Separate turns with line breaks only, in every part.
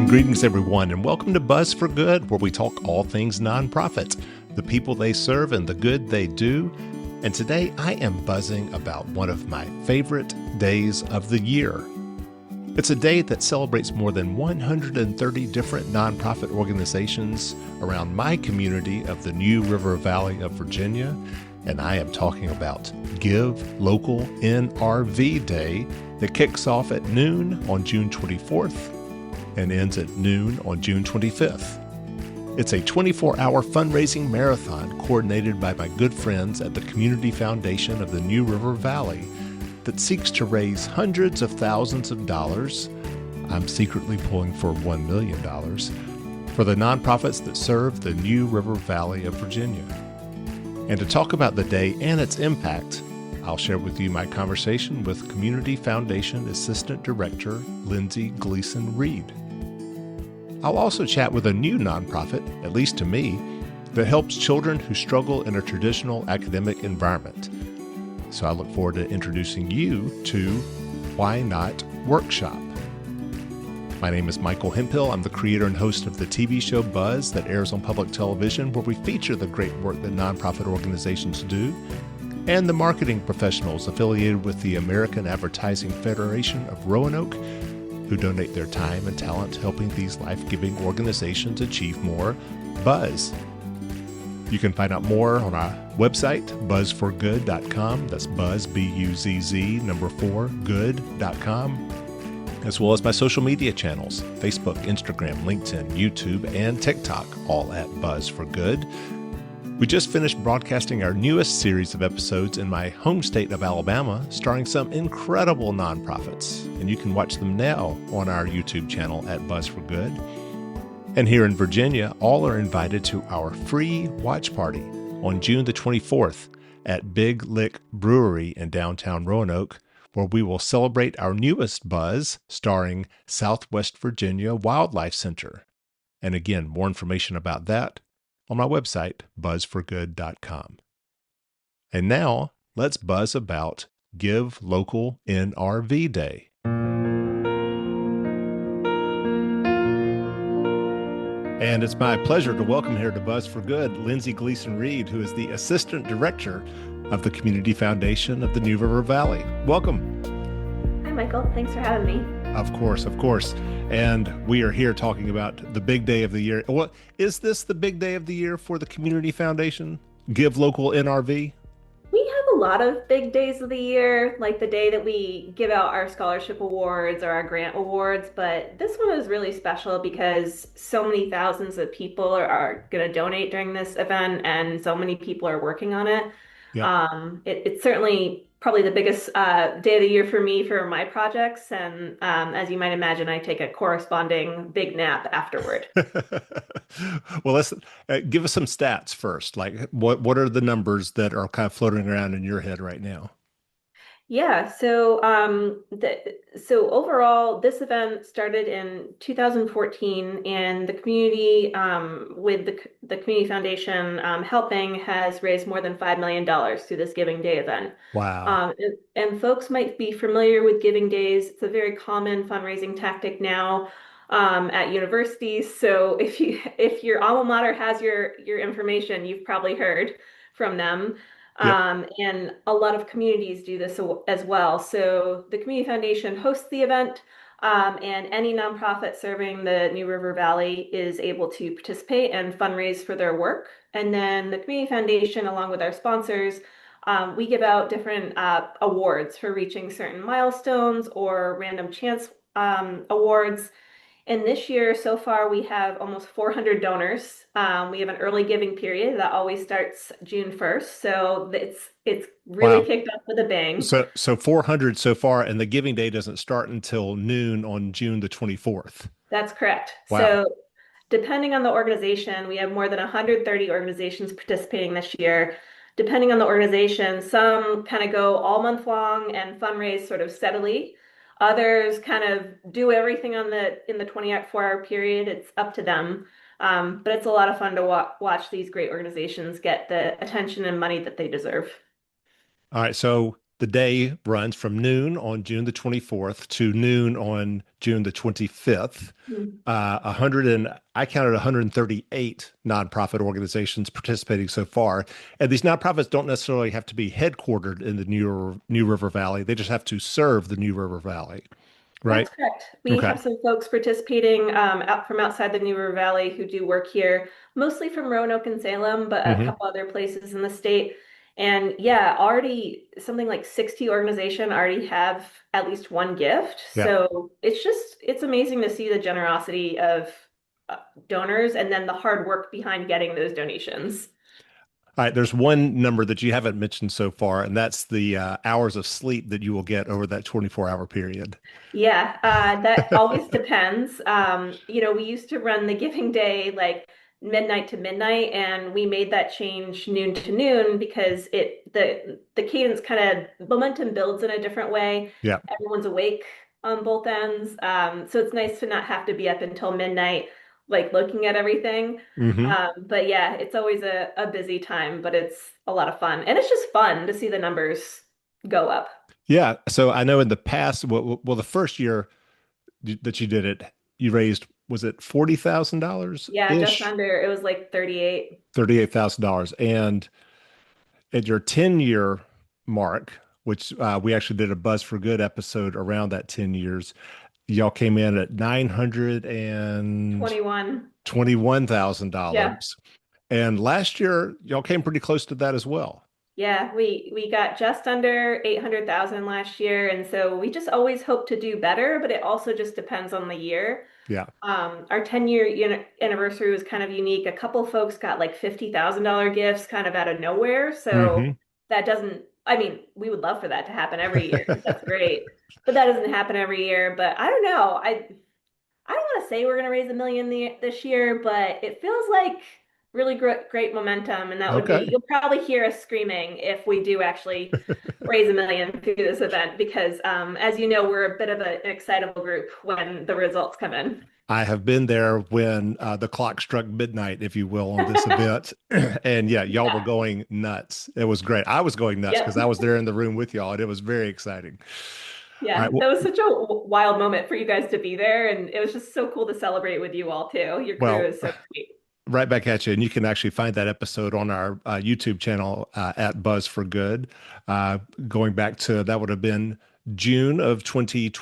And greetings, everyone, and welcome to Buzz for Good, where we talk all things nonprofit, the people they serve and the good they do. And today I am buzzing about one of my favorite days of the year. It's a day that celebrates more than 130 different nonprofit organizations around my community of the New River Valley of Virginia, and I am talking about GiveLocalNRV Day that kicks off at noon on June 24th and ends at noon on June 25th. It's a 24-hour fundraising marathon coordinated by my good friends at the Community Foundation of the New River Valley that seeks to raise hundreds of thousands of dollars. I'm secretly pulling for $1 million for the nonprofits that serve the New River Valley of Virginia. And to talk about the day and its impact, I'll share with you my conversation with Community Foundation Assistant Director Lindsey Gleason-Reed. I'll also chat with a new nonprofit, at least to me, that helps children who struggle in a traditional academic environment. So I look forward to introducing you to Why Not Workshop. My name is Michael Hemphill. I'm the creator and host of the TV show Buzz that airs on public television, where we feature the great work that nonprofit organizations do, and the marketing professionals affiliated with the American Advertising Federation of Roanoke, who donate their time and talent helping these life-giving organizations achieve more buzz. You can find out more on our website, buzzforgood.com. That's buzz, B-U-Z-Z, number 4, good.com, as well as my social media channels, Facebook, Instagram, LinkedIn, YouTube, and TikTok, all at Buzz for Good. We just finished broadcasting our newest series of episodes in my home state of Alabama, starring some incredible nonprofits, and you can watch them now on our YouTube channel at Buzz for Good. And here in Virginia, all are invited to our free watch party on June the 24th at Big Lick Brewery in downtown Roanoke, where we will celebrate our newest Buzz, starring Southwest Virginia Wildlife Center. And again, more information about that on my website, buzzforgood.com. And now, let's buzz about Give Local NRV Day. And it's my pleasure to welcome here to Buzz for Good, Lindsey Gleason-Reed, who is the Assistant Director of the Community Foundation of the New River Valley. Welcome.
Hi, Michael. Thanks for having me.
Of course, of course. And we are here talking about the big day of the year. Well, is this the big day of the year for the Community Foundation? Give Local NRV?
We have a lot of big days of the year, like the day that we give out our scholarship awards or our grant awards. But this one is really special because so many thousands of people are going to donate during this event, and so many people are working on it.
Yeah.
It's certainly probably the biggest day of the year for me for my projects. And as you might imagine, I take a corresponding big nap afterward.
Well, let's give us some stats first. Like what are the numbers that are kind of floating around in your head right now?
Yeah, so overall, this event started in 2014, and the community, with the Community Foundation helping, has raised more than $5 million through this Giving Day event.
Wow.
And folks might be familiar with Giving Days. It's a very common fundraising tactic now at universities. So if your alma mater has your information, you've probably heard from them.
Yep.
And a lot of communities do this as well. So the Community Foundation hosts the event, and any nonprofit serving the New River Valley is able to participate and fundraise for their work. And then the Community Foundation, along with our sponsors, we give out different awards for reaching certain milestones or random chance awards. And this year, so far, we have almost 400 donors. We have an early giving period that always starts June 1st. So it's really
Wow.
kicked off with a bang.
So 400 so far, and the Giving Day doesn't start until noon on June the 24th.
That's correct.
Wow.
So depending on the organization, we have more than 130 organizations participating this year. Depending on the organization, some kind of go all month long and fundraise sort of steadily. Others kind of do everything in the 24-hour period. It's up to them. But it's a lot of fun to watch these great organizations get the attention and money that they deserve.
All right. So The day runs from noon on June the 24th to noon on June the 25th.
Mm.
100 and I counted 138 nonprofit organizations participating so far. And these nonprofits don't necessarily have to be headquartered in the New River Valley. They just have to serve the New River Valley, right?
That's correct. We
Okay.
have some folks participating out from outside the New River Valley who do work here, mostly from Roanoke and Salem, but a
Hmm.
couple other places in the state. And yeah, already something like 60 organization already have at least one gift.
Yeah.
So it's amazing to see the generosity of uh, donors and then the hard work behind getting those donations.
All right. There's one number that you haven't mentioned so far, and that's the hours of sleep that you will get over that 24-hour period.
Yeah, that always depends. We used to run the giving day like midnight to midnight, and we made that change noon to noon because the cadence kind of momentum builds in a different way.
Yeah.
Everyone's awake on both ends. So it's nice to not have to be up until midnight, like looking at everything.
Hmm.
But yeah, it's always a busy time, but it's a lot of fun. And it's just fun to see the numbers go up.
Yeah. So I know in the past, well, the first year that you did it, you raised, was it $40,000
Yeah, just
ish?
under. It was like 38.
$38,000. And at your 10-year mark, which we actually did a Buzz for Good episode around that 10 years, y'all came in at
21. Yeah.
$921,000. And last year, y'all came pretty close to that as well.
Yeah, we got just under 800,000 last year, and so we just always hope to do better, but it also just depends on the year.
Yeah.
Our 10-year anniversary was kind of unique. A couple folks got like $50,000 gifts kind of out of nowhere. So
Hmm.
that doesn't, I mean, we would love for that to happen every year because that's great. But that doesn't happen every year. But I don't know. I don't want to say we're going to raise 1 million this year, but it feels like really great momentum. And that would be,
Okay.
you'll probably hear us screaming if we do actually raise 1 million through this event, because as you know, we're a bit of an excitable group when the results come in.
I have been there when the clock struck midnight, if you will, on this event. And yeah, y'all were
Yeah.
going nuts. It was great. I was going nuts because
Yep.
I was there in the room with y'all, and it was very exciting. All right.
Yeah.
Well,
That was such a wild moment for you guys to be there. And it was just so cool to celebrate with you all too. Your crew
well,
is so sweet.
right back at you. And you can actually find that episode on our YouTube channel at Buzz for Good. Uh, Going back to that would have been June of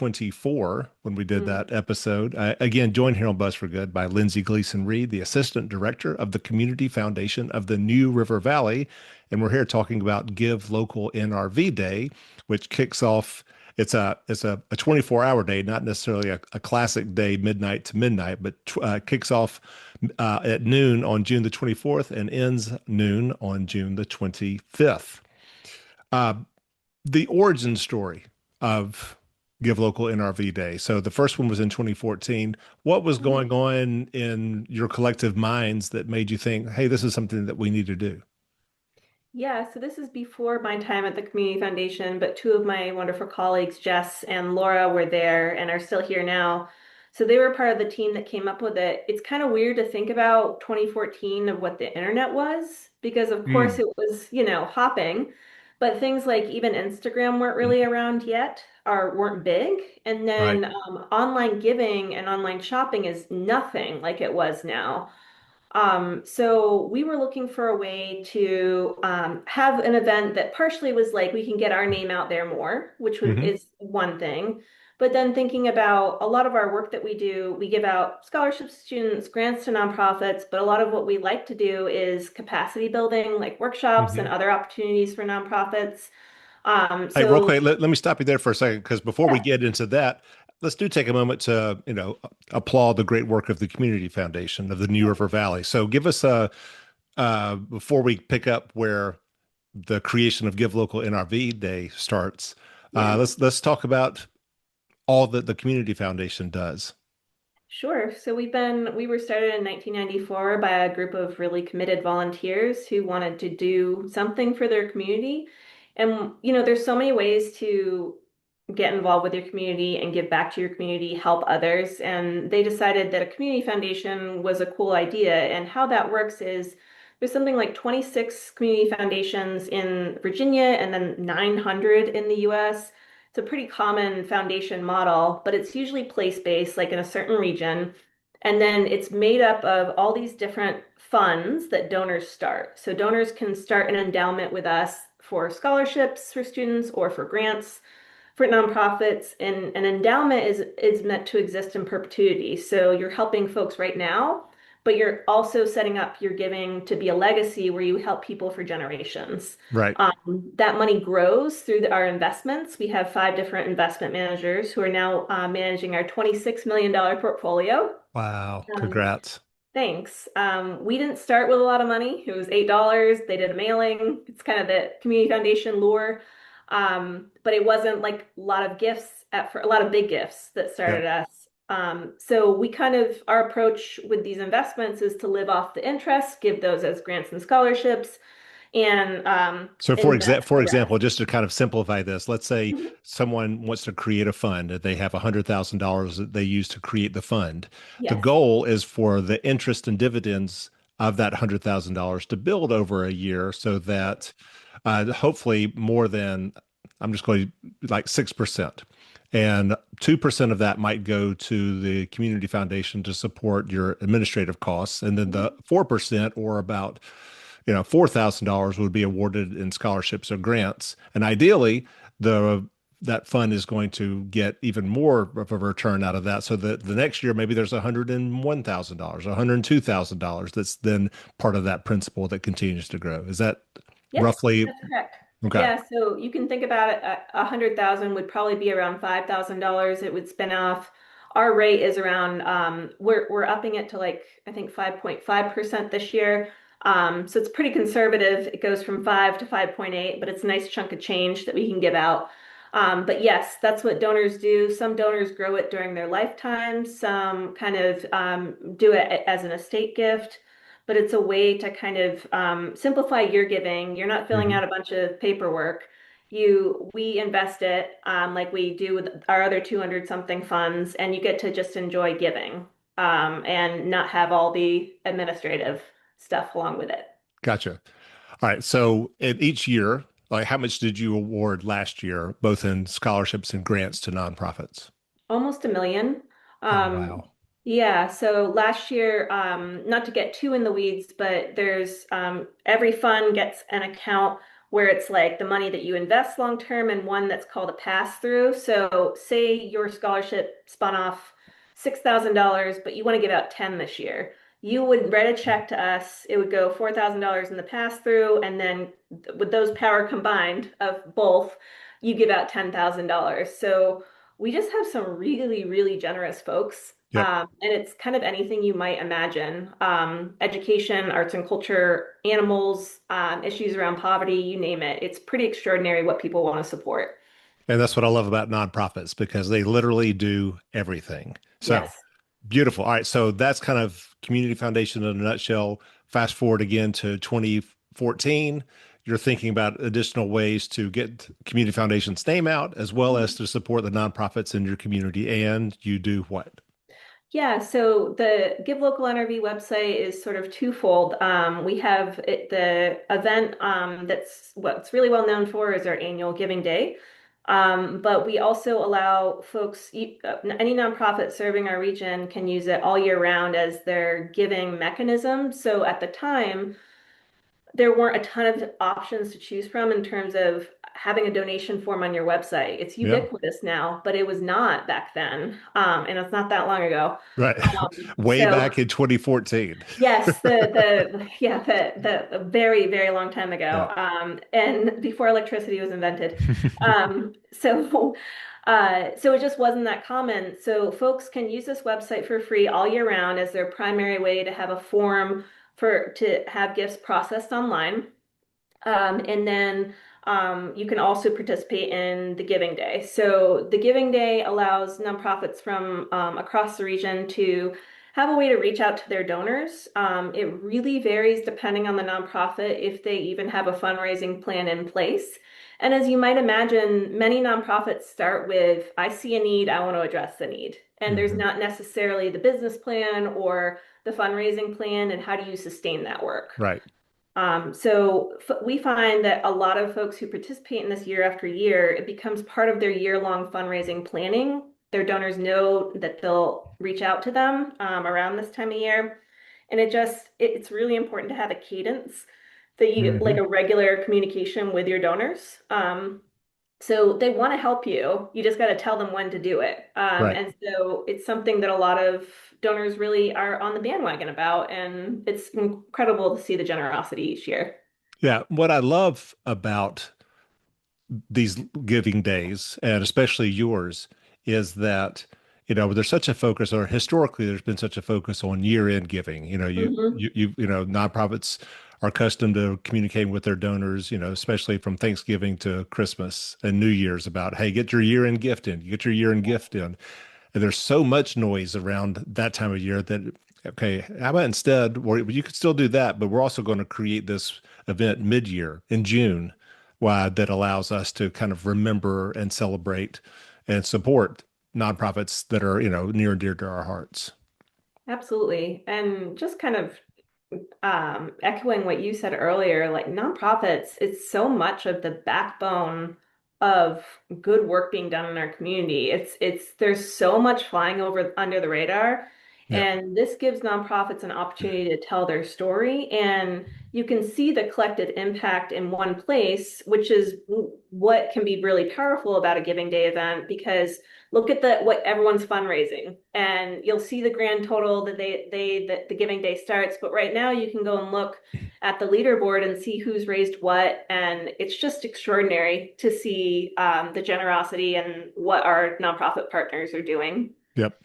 2024 when we did
Mm.
that episode. Again, joined here on Buzz for Good by Lindsey Gleason-Reed, the Assistant Director of the Community Foundation of the New River Valley. And we're here talking about Give Local NRV Day, which kicks off. It's a 24-hour day, not necessarily a classic day, midnight to midnight, but kicks off at noon on June the 24th and ends noon on June the 25th. Uh, the origin story of Give Local NRV Day. So the first one was in 2014. What was going on in your collective minds that made you think, hey, this is something that we need to do?
Yeah, so this is before my time at the Community Foundation, but two of my wonderful colleagues, Jess and Laura, were there and are still here now. So they were part of the team that came up with it. It's kind of weird to think about 2014 of what the internet was, because of course
Mm,
it was, hopping, but things like even Instagram weren't really around yet or weren't big. And
right.
then online giving and online shopping is nothing like it was now. So we were looking for a way to have an event that partially was like we can get our name out there more, which
Hmm.
is one thing. But then thinking about a lot of our work that we do, we give out scholarships to students, grants to nonprofits, but a lot of what we like to do is capacity building, like workshops and
Hmm.
other opportunities for nonprofits.
Hey, real
So
quick, let me stop you there for a second, because before we
yeah,
get into that, let's do take a moment to, applaud the great work of the Community Foundation of the New River Valley. So give us before we pick up where the creation of Give Local NRV Day starts,
yeah.
let's talk about all that the Community Foundation does.
Sure. So we were started in 1994 by a group of really committed volunteers who wanted to do something for their community. And, there's so many ways to get involved with your community and give back to your community, help others. And they decided that a community foundation was a cool idea. And how that works is There's something like 26 community foundations in Virginia and then 900 in the US. It's a pretty common foundation model, but it's usually place-based, like in a certain region. And then it's made up of all these different funds that donors start. So donors can start an endowment with us for scholarships for students or for grants for nonprofits. And an endowment is meant to exist in perpetuity. So you're helping folks right now, but you're also setting up your giving to be a legacy where you help people for generations.
Right.
That money grows through our investments. We have 5 different investment managers who are now managing our $26 million portfolio.
Wow.
Um,
Congrats.
Thanks. We didn't start with a lot of money. It was $8. They did a mailing. It's kind of the community foundation lure. But it wasn't like a lot of gifts for a lot of big gifts that
Yeah.
started us. So we kind of our approach with these investments is to live off the interest, give those as grants and scholarships, and
So
invest
for
the rest.
example, just to kind of simplify this, let's say
Mhm.
someone wants to create a fund that they have $100,000 that they use to create the fund. The
Yes.
goal is for the interest and dividends of that $100,000 to build over a year so that hopefully more than, I'm just going like 6%. And 2% of that might go to the community foundation to support your administrative costs. And then the 4% or about $4,000 would be awarded in scholarships or grants. And ideally, the that fund is going to get even more of a return out of that. So that the next year, maybe there's $101,000, $102,000 that's then part of that principal that continues to grow. Is that
Yes,
roughly
that's correct.
okay?
Yeah, so you can think about it, 100,000 would probably be around $5,000 it would spin off. Our rate is around we're upping it to like I think 5.5% this year. So it's pretty conservative. It goes from 5 to 5.8, but it's a nice chunk of change that we can give out. But yes, that's what donors do. Some donors grow it during their lifetime. Some kind of do it as an estate gift, but it's a way to kind of simplify your giving. You're not filling
Hmm.
out a bunch of paperwork. We invest it like we do with our other 200 something funds, and you get to just enjoy giving and not have all the administrative stuff along with it.
Gotcha. All right. So in each year, like how much did you award last year, both in scholarships and grants to nonprofits?
Almost a million.
Oh,
Um,
wow.
yeah, so last year, not to get too in the weeds, but there's every fund gets an account where it's like the money that you invest long term and one that's called a pass through. So say your scholarship spun off $6,000, but you want to give out 10 this year. You would write a check to us. It would go $4,000 in the pass through, and then with those power combined of both, you give out $10,000. So we just have some really, really generous folks.
Yep.
And it's kind of anything you might imagine. Education, arts and culture, animals, issues around poverty, you name it. It's pretty extraordinary what people want to support.
And that's what I love about nonprofits because they literally do everything. So
Yes.
beautiful. All right. So that's kind of Community Foundation in a nutshell. Fast forward again to 2014. You're thinking about additional ways to get Community Foundation's name out as well as to support the nonprofits in your community. And you do what?
Yeah, so the GiveLocalNRV website is sort of twofold. We have the event that's what's really well known for is our annual Giving Day. But we also allow folks, any nonprofit serving our region can use it all year round as their giving mechanism. So at the time, there weren't a ton of options to choose from in terms of having a donation form on your website. It's
Yeah.
ubiquitous now, but it was not back then. And it's not that long ago.
Right. Way
So
back in 2014.
yes, the yeah the very very long time
Yeah.
ago, and before electricity was invented. So so it just wasn't that common. So folks can use this website for free all year round as their primary way to have a form for to have gifts processed online. And then you can also participate in the Giving Day. So the Giving Day allows nonprofits from across the region to have a way to reach out to their donors. It really varies depending on the nonprofit if they even have a fundraising plan in place. And as you might imagine, many nonprofits start with, I see a need, I want to address the need. And there's
Hmm.
not necessarily the business plan or the fundraising plan, and how do you sustain that work?
Right.
We find that a lot of folks who participate in this year after year, it becomes part of their year-long fundraising planning. Their donors know that they'll reach out to them around this time of year. And it's really important to have a cadence that you like
Hmm.
a regular communication with your donors. So they want to help you. You just got to tell them when to do it.
Right.
And so it's something that a lot of donors really are on the bandwagon about. And it's incredible to see the generosity each year.
Yeah. What I love about these giving days, and especially yours, is that there's such a focus, or historically there's been such a focus on year-end giving.
Hmm.
Nonprofits are accustomed to communicating with their donors, especially from Thanksgiving to Christmas and New Year's about, hey, get your year-end gift in, get your year-end gift in. And there's so much noise around that time of year that, okay, how about instead, or you could still do that, but we're also going to create this event mid-year in June, why that allows us to kind of remember and celebrate and support nonprofits that are, near and dear to our hearts.
Absolutely. And just kind of echoing what you said earlier, like nonprofits, it's so much of the backbone of good work being done in our community. There's so much flying over under the radar,
Yeah.
and this gives nonprofits an opportunity to tell their story, and you can see the collective impact in one place, which is what can be really powerful about a Giving Day event because look at the what everyone's fundraising and you'll see the grand total that the giving day starts, but right now you can go and look at the leaderboard and see who's raised what, and it's just extraordinary to see the generosity and what our nonprofit partners are doing.
Yep.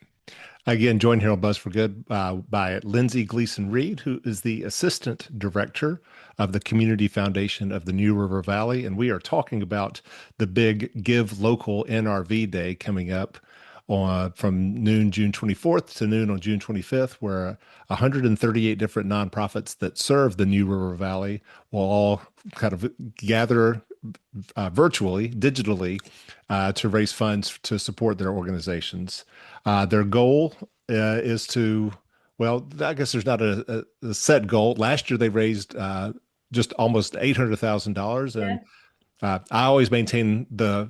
Again, joined here on Buzz for Good by Lindsey Gleason-Reed, who is the Assistant Director of the Community Foundation of the New River Valley. And we are talking about the big Give Local NRV Day coming up from noon June 24th to noon on June 25th, where 138 different nonprofits that serve the New River Valley will all kind of gather virtually, digitally, to raise funds to support their organizations. Their goal is to, well, I guess there's not a set goal. Last year they raised just almost $800,000, and
Yeah.
I always maintain the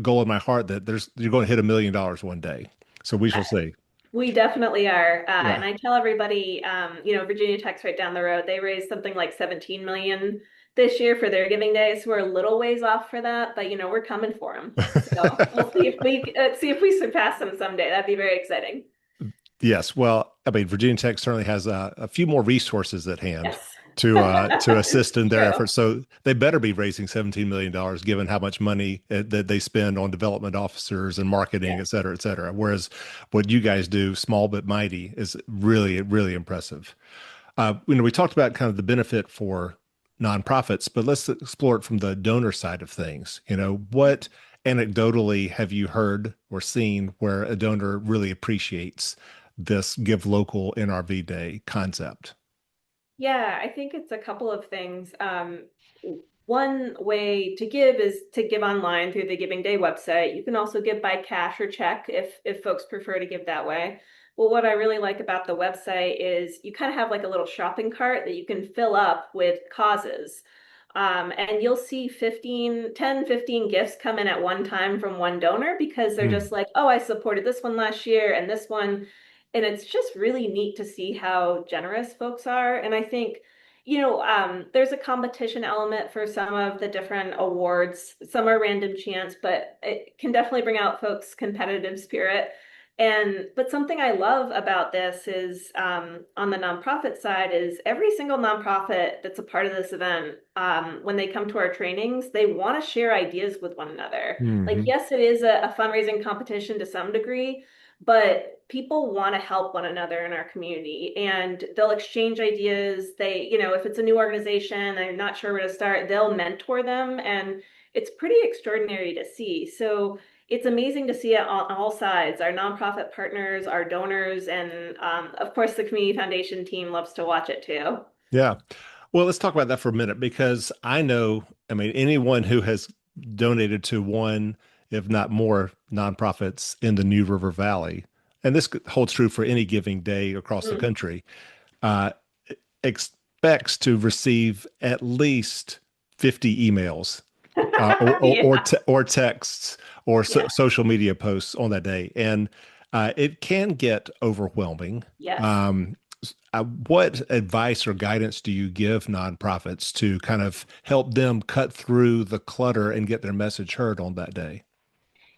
goal in my heart that you're going to hit $1 million one day. So we shall see.
We definitely are. And
Yeah.
I tell everybody, Virginia Tech's right down the road. They raised something like 17 million this year for their giving day. So we're a little ways off for that, but we're coming for them. So we'll see if we surpass them someday. That'd be very exciting.
Yes. Well, I mean, Virginia Tech certainly has a few more resources at hand
Yes.
to assist in their
True.
efforts. So they better be raising $17 million given how much money that they spend on development officers and marketing,
Yeah.
et cetera, et cetera. Whereas what you guys do, small but mighty, is really, really impressive. We talked about kind of the benefit for nonprofits, but let's explore it from the donor side of things. What anecdotally have you heard or seen where a donor really appreciates this Give Local NRV Day concept?
Yeah, I think it's a couple of things. One way to give is to give online through the Giving Day website. You can also give by cash or check if folks prefer to give that way. Well, what I really like about the website is you kind of have like a little shopping cart that you can fill up with causes. And you'll see 15 gifts come in at one time from one donor because they're
Hmm.
just like, oh, I supported this one last year and this one. And it's just really neat to see how generous folks are. And I think, there's a competition element for some of the different awards. Some are random chance, but it can definitely bring out folks' competitive spirit. But something I love about this is on the nonprofit side is every single nonprofit that's a part of this event, when they come to our trainings, they want to share ideas with one another. Like,
Hmm.
yes, it is a fundraising competition to some degree, but people want to help one another in our community and they'll exchange ideas. If it's a new organization, they're not sure where to start, they'll mentor them. And it's pretty extraordinary to see. So it's amazing to see it on all sides, our nonprofit partners, our donors, and of course, the Community Foundation team loves to watch it too.
Yeah. Well, let's talk about that for a minute because I know, I mean, anyone who has donated to one, if not more, nonprofits in the New River Valley, and this holds true for any giving day across the
Mm.
country, uh, expects to receive at least 50 emails
Yeah.
or texts or
Yeah.
social media posts on that day, and it can get overwhelming.
Yes.
Um, what advice or guidance do you give nonprofits to kind of help them cut through the clutter and get their message heard on that day?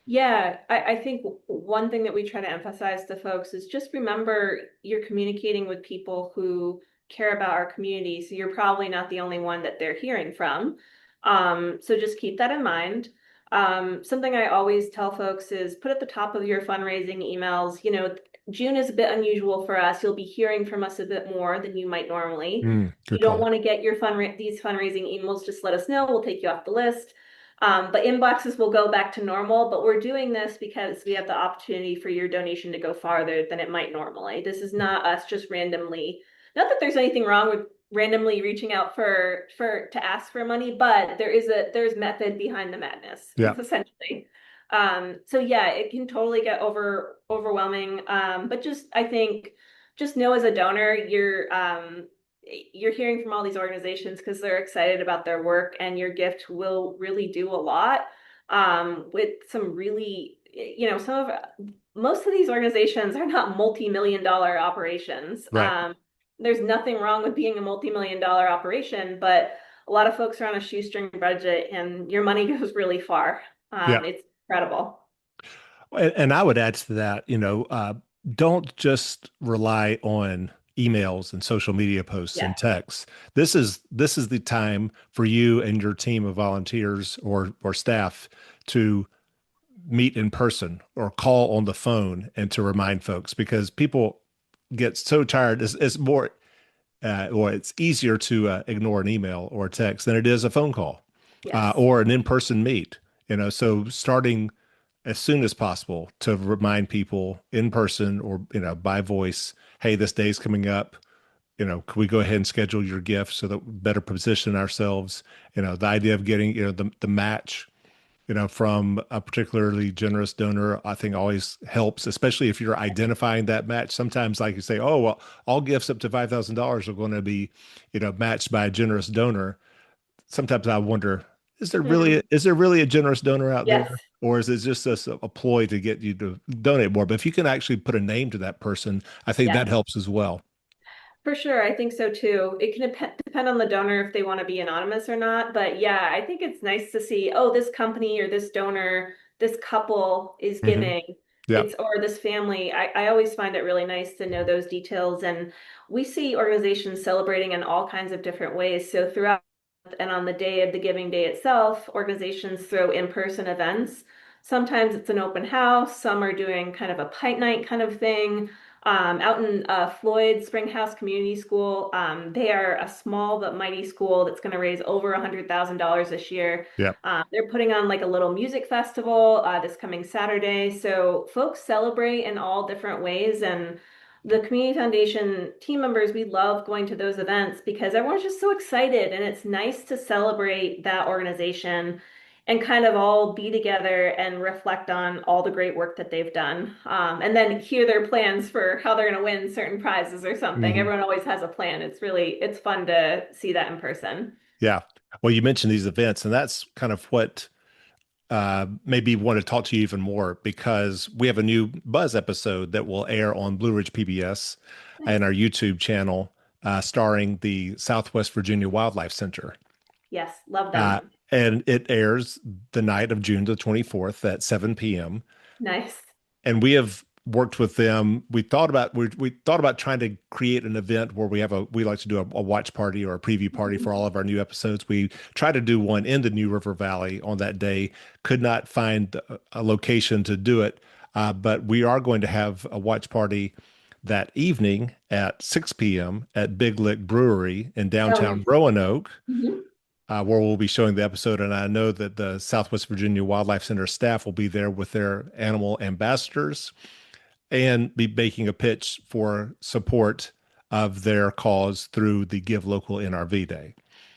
Yeah, I think one thing that we try to emphasize to folks is just remember you're communicating with people who care about our community. So you're probably not the only one that they're hearing from. So just keep that in mind. Something I always tell folks is put at the top of your fundraising emails, June is a bit unusual for us. You'll be hearing from us a bit more than you might normally. If you
Good
don't
call.
want to get your these fundraising emails, just let us know. We'll take you off the list. But inboxes will go back to normal, but we're doing this because we have the opportunity for your donation to go farther than it might normally. This is not us just randomly, not that there's anything wrong with randomly reaching out for to ask for money, but there's method behind the madness,
Yeah,
essentially. So yeah, it can totally get overwhelming. But just I think just know as a donor, you're hearing from all these organizations because they're excited about their work, and your gift will really do a lot with some really, some of most of these organizations are not multi-million dollar operations.
right.
There's nothing wrong with being a multi-million dollar operation, but a lot of folks are on a shoestring budget, and your money goes really far.
Yeah.
It's incredible.
And I would add to that, don't just rely on emails and social media posts and
Yes,
texts. This is the time for you and your team of volunteers or staff to meet in person or call on the phone and to remind folks because people get so tired. It's more or it's easier to ignore an email or a text than it is a phone call
yes,
or an in-person meet. So starting as soon as possible to remind people in person or by voice, hey, this day's coming up. Can we go ahead and schedule your gift so that we better position ourselves? The idea of getting the match from a particularly generous donor, I think always helps, especially if you're identifying that match. Sometimes, like you say, oh, well, all gifts up to $5,000 are going to be, matched by a generous donor. Sometimes I wonder,
Mhm.
is there really a generous donor out
Yes,
there? Or is it just a ploy to get you to donate more? But if you can actually put a name to that person, I think
yes.
that helps as well.
For sure, I think so too. It can depend on the donor if they want to be anonymous or not. But yeah, I think it's nice to see, oh, this company or this donor, this couple is
Hmm.
giving.
Yeah.
It's or this family. I always find it really nice to know those details. And we see organizations celebrating in all kinds of different ways. So throughout and on the day of the giving day itself, organizations throw in-person events. Sometimes it's an open house, some are doing kind of a pint night kind of thing. Out in Floyd Springhouse Community School, they are a small but mighty school that's going to raise over $100,000 this year.
Yeah.
They're putting on like a little music festival this coming Saturday. So folks celebrate in all different ways. And the Community Foundation team members, we love going to those events because everyone's just so excited. And it's nice to celebrate that organization and kind of all be together and reflect on all the great work that they've done. And then hear their plans for how they're going to win certain prizes or something.
Hmm.
Everyone always has a plan. It's fun to see that in person.
Yeah. Well, you mentioned these events, and that's kind of what maybe want to talk to you even more because we have a new Buzz episode that will air on Blue Ridge PBS and
Nice.
our YouTube channel, starring the Southwest Virginia Wildlife Center.
Yes, love
Uh,
them.
and it airs the night of June the 24th at 7 p.m.
Nice.
And we have worked with them. We thought about trying to create an event where we like to do a watch party or a preview party for all of our new episodes. We tried to do one in the New River Valley on that day, could not find a location to do it, but we are going to have a watch party that evening at 6 p.m. at Big Lick Brewery in
Oh,
downtown Roanoke,
mhm.
where we'll be showing the episode. And I know that the Southwest Virginia Wildlife Center staff will be there with their animal ambassadors and be making a pitch for support of their cause through the Give Local NRV Day.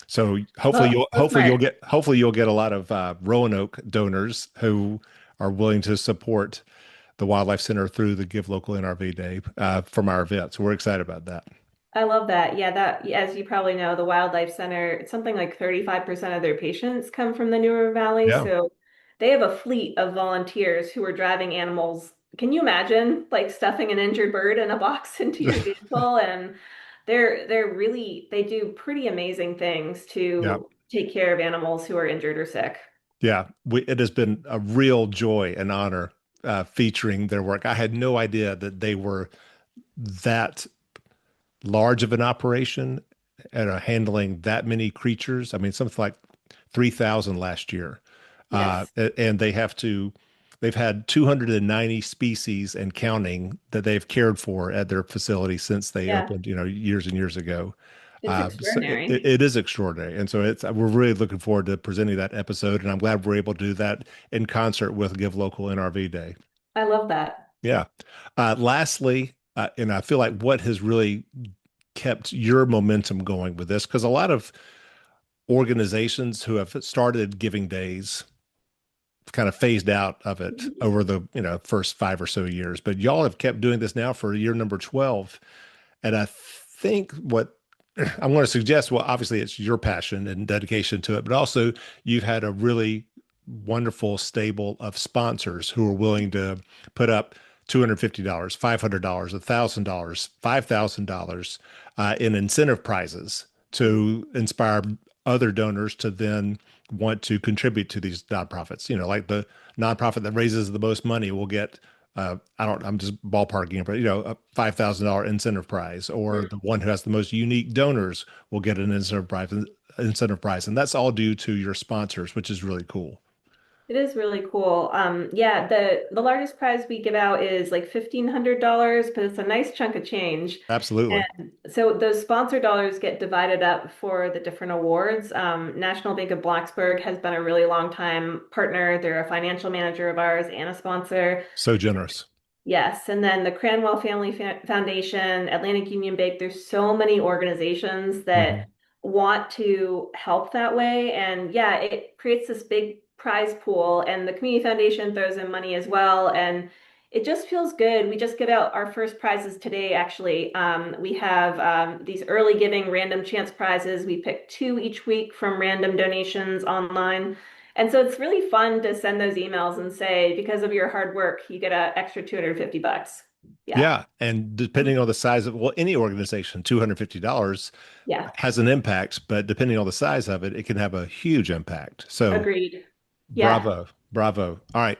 So
Oh, so smart.
hopefully you'll get a lot of Roanoke donors who are willing to support the Wildlife Center through the Give Local NRV Day from our event. So we're excited about that.
I love that. Yeah, that as you probably know, the Wildlife Center, it's something like 35% of their patients come from the New River Valley.
Yeah.
So they have a fleet of volunteers who are driving animals. Can you imagine like stuffing an injured bird in a box into your vehicle? And they're really they do pretty amazing things
Yeah.
to take care of animals who are injured or sick.
Yeah. It has been a real joy and honor featuring their work. I had no idea that they were that large of an operation and are handling that many creatures. I mean, something like 3,000 last year.
Yes.
And they've had 290 species and counting that they've cared for at their facility since they
Yeah.
opened, years and years ago.
It's
So
extraordinary.
it is extraordinary. And so we're really looking forward to presenting that episode. And I'm glad we're able to do that in concert with Give Local NRV Day.
I love that.
Yeah. Lastly, and I feel like what has really kept your momentum going with this, because a lot of organizations who have started giving days kind of phased out of it
Mhm.
over the first 5 or so years, but y'all have kept doing this now for year number 12. And I think what I'm going to suggest, well, obviously it's your passion and dedication to it, but also you've had a really wonderful stable of sponsors who are willing to put up $250, $500, $1,000, $5,000 in incentive prizes to inspire other donors to then want to contribute to these nonprofits. Like the nonprofit that raises the most money will get I'm just ballparking, but a $5,000 incentive prize, or the one who has the most unique donors will get an incentive prize. And that's all due to your sponsors, which is really cool.
It is really cool. Yeah, the largest prize we give out is like $1,500, but it's a nice chunk of change.
Absolutely.
And so those sponsor dollars get divided up for the different awards. National Bank of Blacksburg has been a really long time partner. They're a financial manager of ours and a sponsor.
So generous.
Yes, and then the Cranwell Family Foundation, Atlantic Union Bank, there's so many organizations
Mhm.
that want to help that way. And yeah, it creates this big prize pool, and the Community Foundation throws in money as well. And it just feels good. We just give out our first prizes today, actually. We have these early giving random chance prizes. We pick two each week from random donations online. And so it's really fun to send those emails and say, because of your hard work, you get an extra $250. Yeah.
Yeah. And depending on the size of, well, any organization, $250
Yeah.
has an impact, but depending on the size of it, it can have a huge impact. So
Agreed. Yeah.
bravo. Bravo. All right.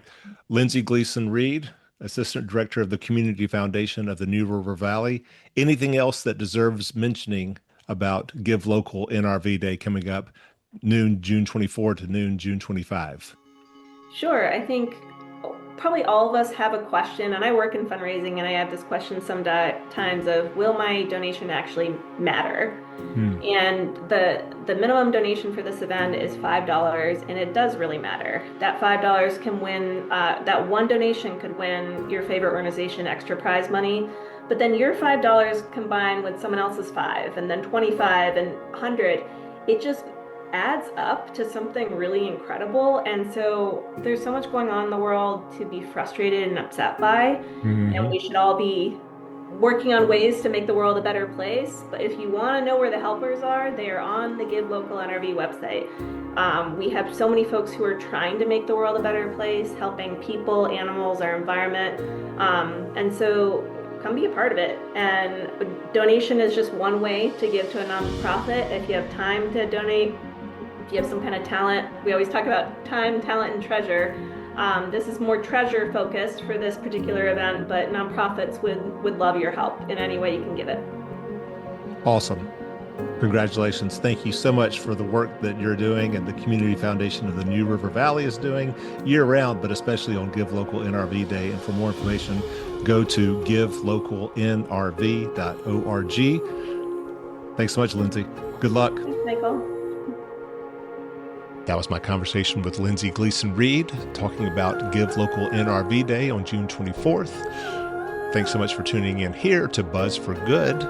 Lindsey Gleason-Reed, Assistant Director of the Community Foundation of the New River Valley. Anything else that deserves mentioning about Give Local NRV Day coming up noon June 24 to noon June 25?
Sure. I think probably all of us have a question, and I work in fundraising, and I have this question sometimes of, will my donation actually matter?
Hmm.
And the minimum donation for this event is $5, and it does really matter. That $5 can win, that one donation could win your favorite organization extra prize money. But then your $5 combined with someone else's five, and then 25 and 100, it just adds up to something really incredible. And so there's so much going on in the world to be frustrated and upset by, and
Hmm.
we should all be working on ways to make the world a better place. But if you want to know where the helpers are, they are on the Give Local NRV website. We have so many folks who are trying to make the world a better place, helping people, animals, our environment. And so come be a part of it. And donation is just one way to give to a nonprofit. If you have time to donate, if you have some kind of talent, we always talk about time, talent, and treasure. This is more treasure focused for this particular event, but nonprofits would love your help in any way you can give it.
Awesome. Congratulations. Thank you so much for the work that you're doing and the Community Foundation of the New River Valley is doing year round, but especially on Give Local NRV Day. And for more information, go to givelocalnrv.org. Thanks so much, Lindsey. Good luck.
Thanks, Michael.
That was my conversation with Lindsey Gleason-Reed talking about Give Local NRV Day on June 24th. Thanks so much for tuning in here to Buzz for Good.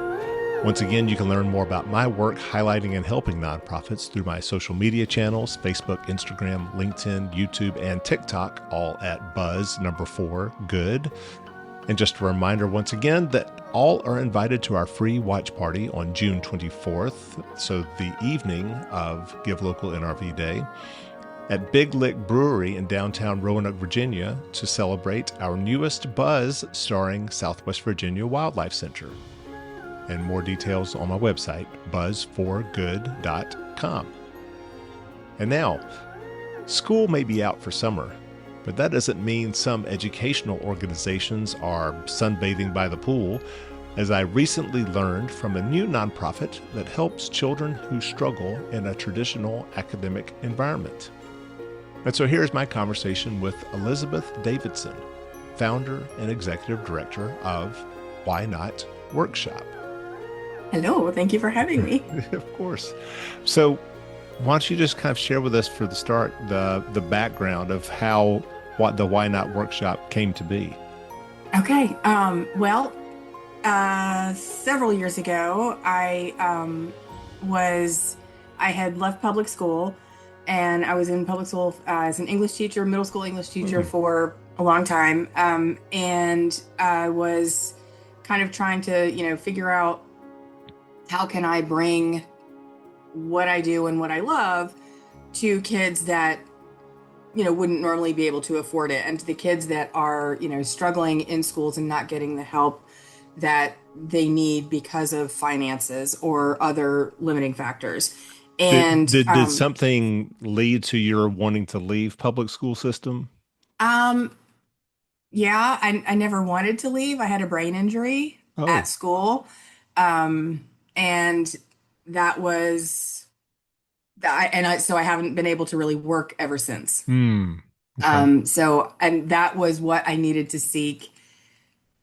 Once again, you can learn more about my work highlighting and helping nonprofits through my social media channels, Facebook, Instagram, LinkedIn, YouTube, and TikTok, all at Buzz4Good. And just a reminder once again that all are invited to our free watch party on June 24th, so the evening of Give Local NRV Day, at Big Lick Brewery in downtown Roanoke, Virginia, to celebrate our newest Buzz starring Southwest Virginia Wildlife Center. And more details on my website, buzzforgood.com. And now, school may be out for summer, but that doesn't mean some educational organizations are sunbathing by the pool, as I recently learned from a new nonprofit that helps children who struggle in a traditional academic environment. And so here's my conversation with Elizabeth Davidson, founder and executive director of Why Not Workshop.
Hello, thank you for having me.
Of course. So why don't you just kind of share with us for the start the background of what the Why Not Workshop came to be?
Okay. Several years ago, I had left public school, and I was in public school as an English teacher, middle school English teacher for a long time, and I was kind of trying to, figure out how can I bring what I do and what I love to kids that wouldn't normally be able to afford it, and to the kids that are struggling in schools and not getting the help that they need because of finances or other limiting factors. And
did something lead to your wanting to leave public school system?
Yeah, I never wanted to leave. I had a brain injury
Oh.
at school, and that was so I haven't been able to really work ever since.
Okay.
And that was what I needed to seek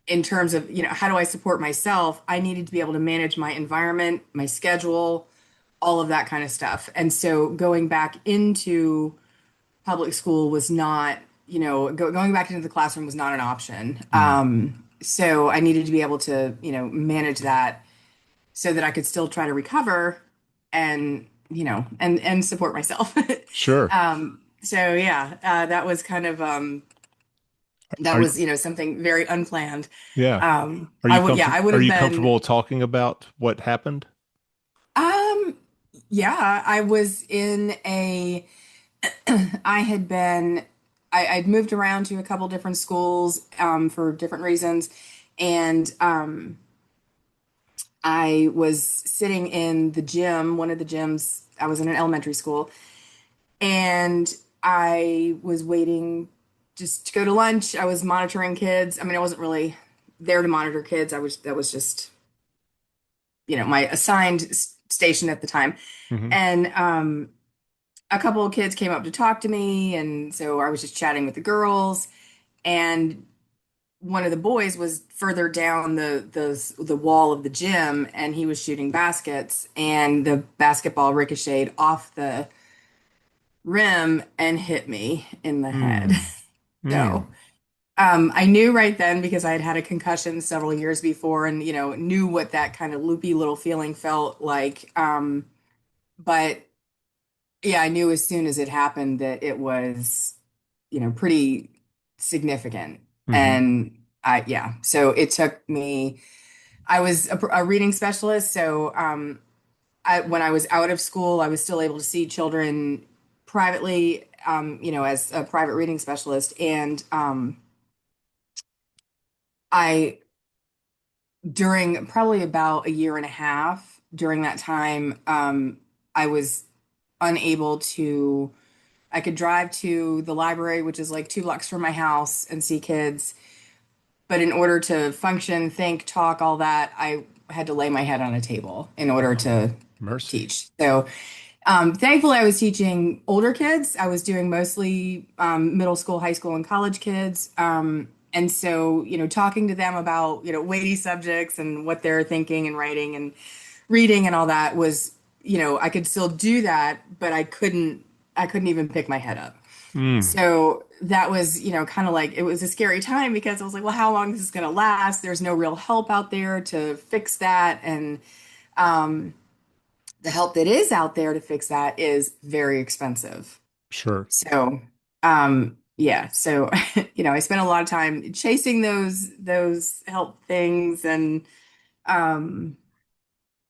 in terms of, how do I support myself? I needed to be able to manage my environment, my schedule, all of that kind of stuff. And so going back into public school was not, going back into the classroom was not an option. So I needed to be able to, manage that so that I could still try to recover and, and support myself.
Sure.
So yeah, that was kind of, something very unplanned.
Yeah.
I would, yeah, I would
Are
have
you
been,
comfortable talking about what happened?
um, yeah, I was in a, I had been, I'd moved around to a couple different schools, for different reasons. And, I was sitting in the gym, one of the gyms, I was in an elementary school, and I was waiting just to go to lunch. I was monitoring kids. I mean, I wasn't really there to monitor kids. That was just, my assigned station at the time.
Hmm.
And a couple of kids came up to talk to me, and so I was just chatting with the girls, and one of the boys was further down the wall of the gym, and he was shooting baskets, and the basketball ricocheted off the rim and hit me in the head.
Mm.
So,
Mm.
I knew right then, because I had had a concussion several years before, and knew what that kind of loopy little feeling felt like. But yeah, I knew as soon as it happened that it was, pretty significant.
Hmm.
And yeah, so it took me. I was a reading specialist, so when I was out of school, I was still able to see children privately, as a private reading specialist. And I, during probably about a year and a half, during that time, I was unable to. I could drive to the library, which is like 2 blocks from my house, and see kids. But in order to function, think, talk, all that, I had to lay my head on a table in order
Oh,
to
mercy.
teach. So thankfully, I was teaching older kids. I was doing mostly middle school, high school, and college kids. And so, talking to them about, weighty subjects and what they're thinking and writing and reading and all that was, I could still do that, but I couldn't even pick my head up.
Mm.
So that was, kind of like, it was a scary time, because I was like, well, how long is this going to last? There's no real help out there to fix that. And the help that is out there to fix that is very expensive.
Sure.
So, yeah, so I spent a lot of time chasing those help things and um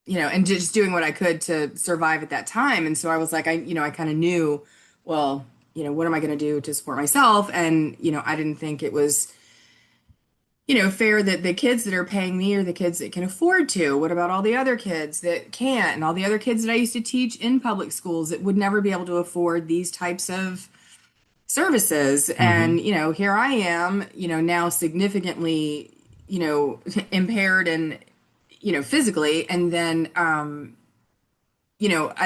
and just doing what I could to survive at that time. And so I was like, I kind of knew, well, what am I going to do to support myself? And I didn't think it was fair that the kids that are paying me are the kids that can afford to. What about all the other kids that can't, and all the other kids that I used to teach in public schools that would never be able to afford these types of services?
Hmm.
And here I am, now significantly, impaired and physically, and then at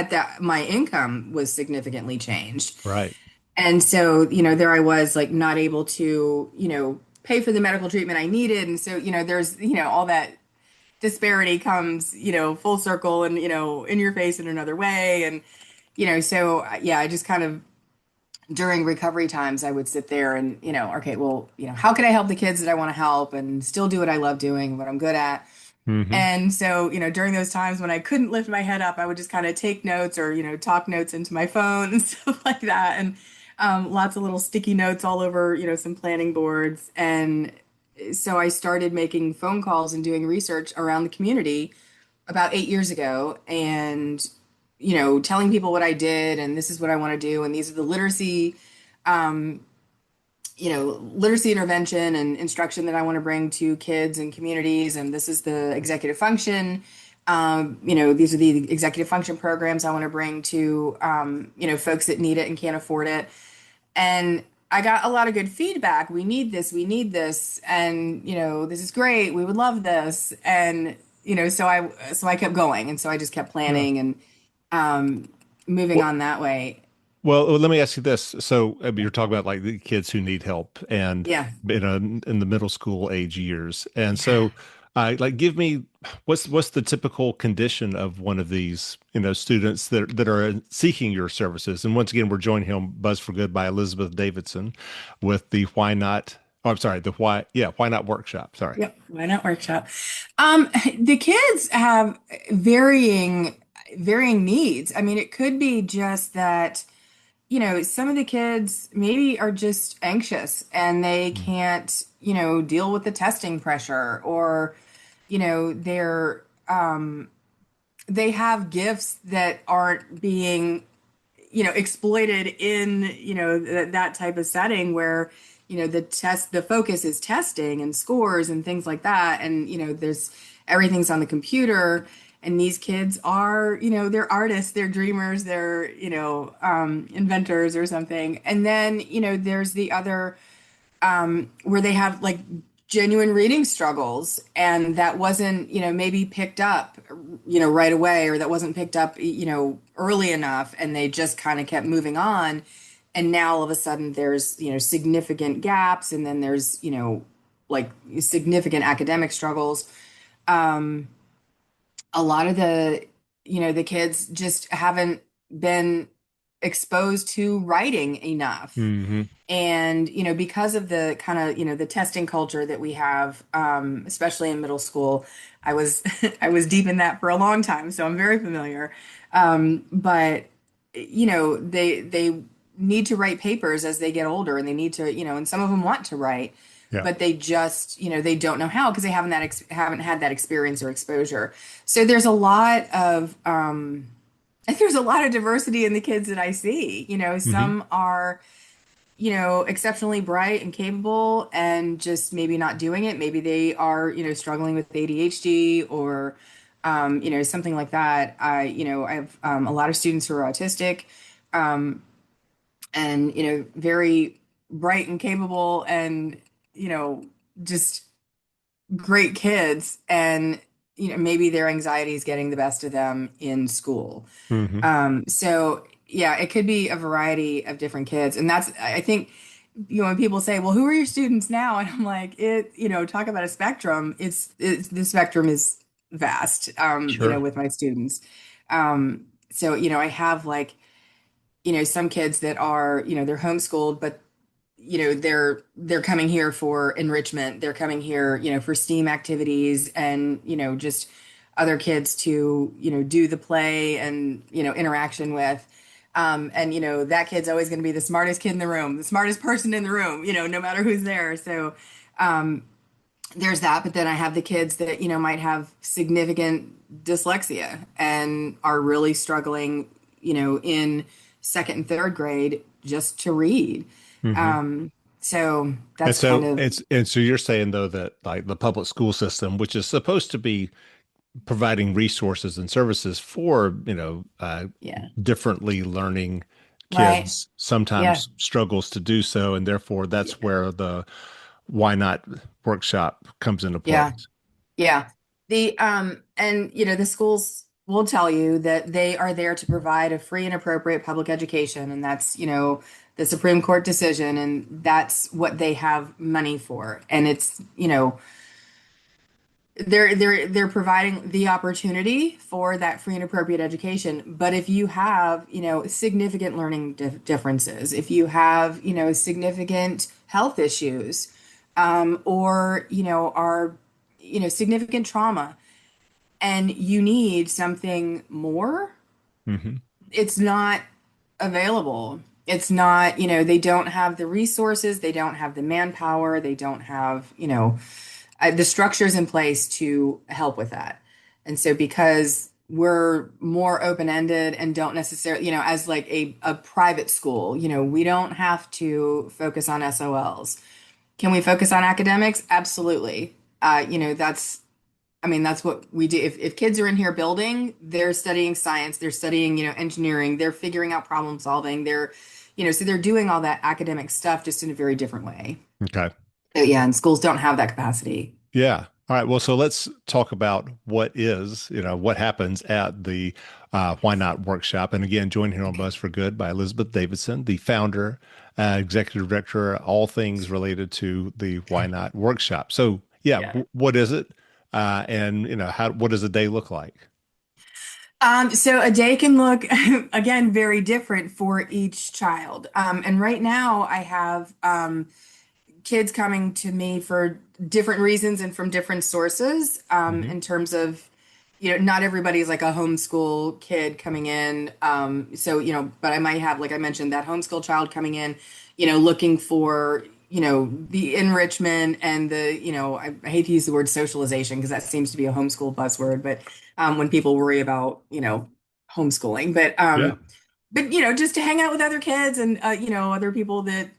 that my income was significantly changed.
Right.
And so, there I was like not able to, pay for the medical treatment I needed. And so, there's, all that disparity comes, full circle and, in your face in another way. And, so yeah, I just kind of during recovery times, I would sit there and, okay, well, how can I help the kids that I want to help and still do what I love doing, what I'm good at?
Hmm.
And so, during those times when I couldn't lift my head up, I would just kind of take notes or, talk notes into my phone and stuff like that. And lots of little sticky notes all over, some planning boards. And so I started making phone calls and doing research around the community about 8 years ago and, telling people what I did and this is what I want to do. And these are the literacy intervention and instruction that I want to bring to kids and communities. And this is the executive function. These are the executive function programs I want to bring to, folks that need it and can't afford it. And I got a lot of good feedback. We need this. We need this. And, this is great. We would love this. And, so I kept going. And so I just kept
Yeah.
planning and moving
Well,
on that way.
let me ask you this. So, you're talking about like the kids who need help and
Yeah.
in the middle school age years. And so, like, give me what's the typical condition of one of these, students that are seeking your services. And once again, we're joined here on Buzz for Good by Elizabeth Davidson with the Why Not. Oh, I'm sorry, the Why Not workshop. Sorry.
Yep. Why not workshop? The kids have varying needs. I mean, it could be just that, some of the kids maybe are just anxious and they can't, deal with the testing pressure or, they have gifts that aren't being exploited in that type of setting where the focus is testing and scores and things like that, and there's everything's on the computer, and these kids are they're artists, they're dreamers, they're inventors or something. And then there's the other where they have like genuine reading struggles, and that wasn't maybe picked up right away, or that wasn't picked up early enough, and they just kind of kept moving on. And now all of a sudden there's significant gaps, and then there's like significant academic struggles. A lot of the kids just haven't been exposed to writing enough.
Hmm.
And because of the kind of the testing culture that we have, especially in middle school, I was I was deep in that for a long time, so I'm very familiar. But they need to write papers as they get older, and they need to and some of them want to write,
Yeah.
but they just they don't know how, because they haven't had that experience or exposure. So there's a lot of there's a lot of diversity in the kids that I see.
Hmm.
Some are exceptionally bright and capable and just maybe not doing it. Maybe they are, struggling with ADHD or, something like that. I have a lot of students who are autistic, and, very bright and capable and, just great kids. And, maybe their anxiety is getting the best of them in school.
Hmm.
So yeah, it could be a variety of different kids. And that's, I think, when people say, well, who are your students now? And I'm like, talk about a spectrum. It's the spectrum is vast,
Sure.
with my students. So, I have like, some kids that are, they're homeschooled, but they're coming here for enrichment. They're coming here for STEAM activities, and just other kids to do the play and interaction with. And that kid's always going to be the smartest kid in the room, the smartest person in the room, no matter who's there. So there's that. But then I have the kids that might have significant dyslexia and are really struggling, in second and third grade just to read.
Hmm.
So
And
that's kind
so
of,
you're saying though that like the public school system, which is supposed to be providing resources and services for,
yeah,
differently learning
right.
kids,
Yeah.
sometimes struggles to do so, and therefore that's
Yeah.
where the why not workshop comes into
Yeah.
place.
Yeah. The schools will tell you that they are there to provide a free and appropriate public education, and that's, the Supreme Court decision, and that's what they have money for. And it's, they're providing the opportunity for that free and appropriate education. But if you have, significant learning differences, if you have, significant health issues, or, are, significant trauma, and you need something more,
Hmm.
it's not available. It's not, they don't have the resources, they don't have the manpower, they don't have, the structures in place to help with that. And so because we're more open-ended and don't necessarily, as like a private school, we don't have to focus on SOLs. Can we focus on academics? Absolutely. That's what we do. If kids are in here building, they're studying science, they're studying, engineering, they're figuring out problem solving, so they're doing all that academic stuff just in a very different way.
Okay.
So yeah, and schools don't have that capacity.
Yeah. All right. Well, so let's talk about what happens at the Why Not workshop. And again, joined here on
Okay.
Buzz for Good by Elizabeth Davidson, the founder, executive director, all things related to the Why Not workshop. So, yeah,
Yeah.
what is it? And what does a day look like?
So a day can look again very different for each child. And right now I have kids coming to me for different reasons and from different sources.
Hmm.
In terms of, not everybody's like a homeschool kid coming in. So, but I might have, like I mentioned, that homeschool child coming in, looking for, the enrichment and the, I hate to use the word socialization because that seems to be a homeschool buzzword, but when people worry about, homeschooling,
Yeah.
but just to hang out with other kids and other people that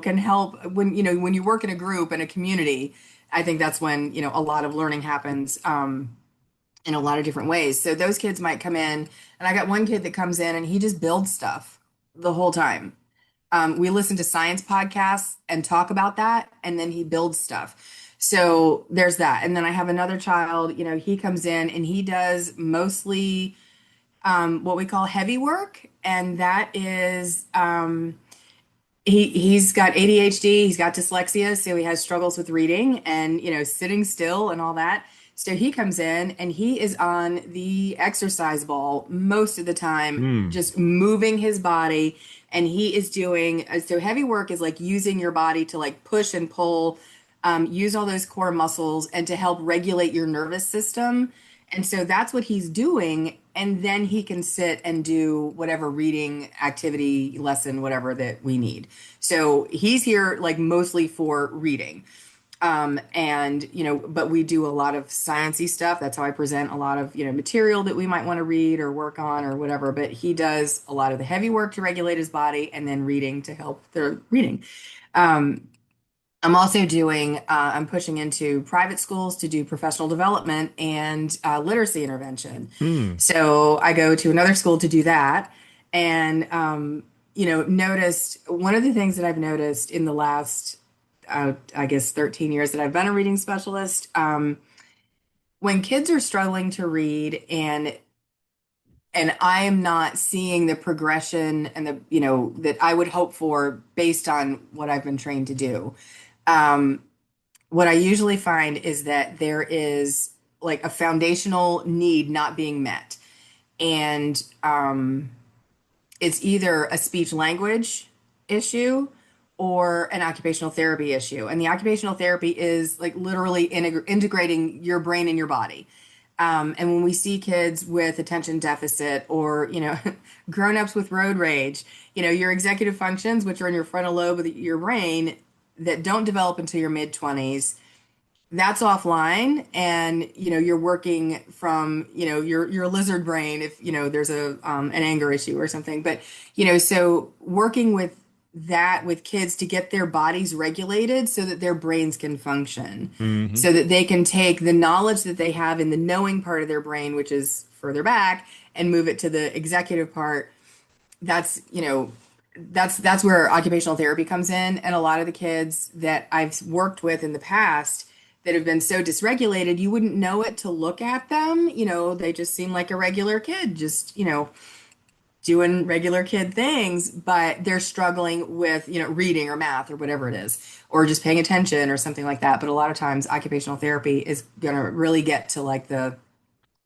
can help when you work in a group and a community. I think that's when a lot of learning happens in a lot of different ways. So those kids might come in, and I got one kid that comes in and he just builds stuff the whole time. We listen to science podcasts and talk about that, and then he builds stuff. So there's that. And then I have another child, he comes in and he does mostly what we call heavy work, and that is he's got ADHD, he's got dyslexia, so he has struggles with reading and sitting still and all that. So he comes in and he is on the exercise ball most of the time,
Mm.
just moving his body. And he is doing so heavy work is like using your body to like push and pull, use all those core muscles and to help regulate your nervous system. And so that's what he's doing. And then he can sit and do whatever reading activity, lesson, whatever that we need. So he's here like mostly for reading. And but we do a lot of sciencey stuff. That's how I present a lot of material that we might want to read or work on or whatever. But he does a lot of the heavy work to regulate his body, and then reading to help the reading. Um, I'm also doing, I'm pushing into private schools to do professional development and literacy intervention.
Mm.
So I go to another school to do that. And, noticed one of the things that I've noticed in the last, I guess, 13 years that I've been a reading specialist, when kids are struggling to read and I am not seeing the progression and the, that I would hope for based on what I've been trained to do. Um, what I usually find is that there is like a foundational need not being met. And it's either a speech language issue or an occupational therapy issue. And the occupational therapy is like literally integrating your brain and your body. And when we see kids with attention deficit or, grown-ups with road rage, your executive functions, which are in your frontal lobe of your brain that don't develop until your mid 20s, that's offline. And, you're working from, your lizard brain if, there's an anger issue or something. But, so working with that with kids to get their bodies regulated so that their brains can function,
Hmm.
so that they can take the knowledge that they have in the knowing part of their brain, which is further back, and move it to the executive part. That's where occupational therapy comes in. And a lot of the kids that I've worked with in the past that have been so dysregulated, you wouldn't know it to look at them. They just seem like a regular kid, just, doing regular kid things, but they're struggling with, reading or math or whatever it is, or just paying attention or something like that. But a lot of times occupational therapy is going to really get to like the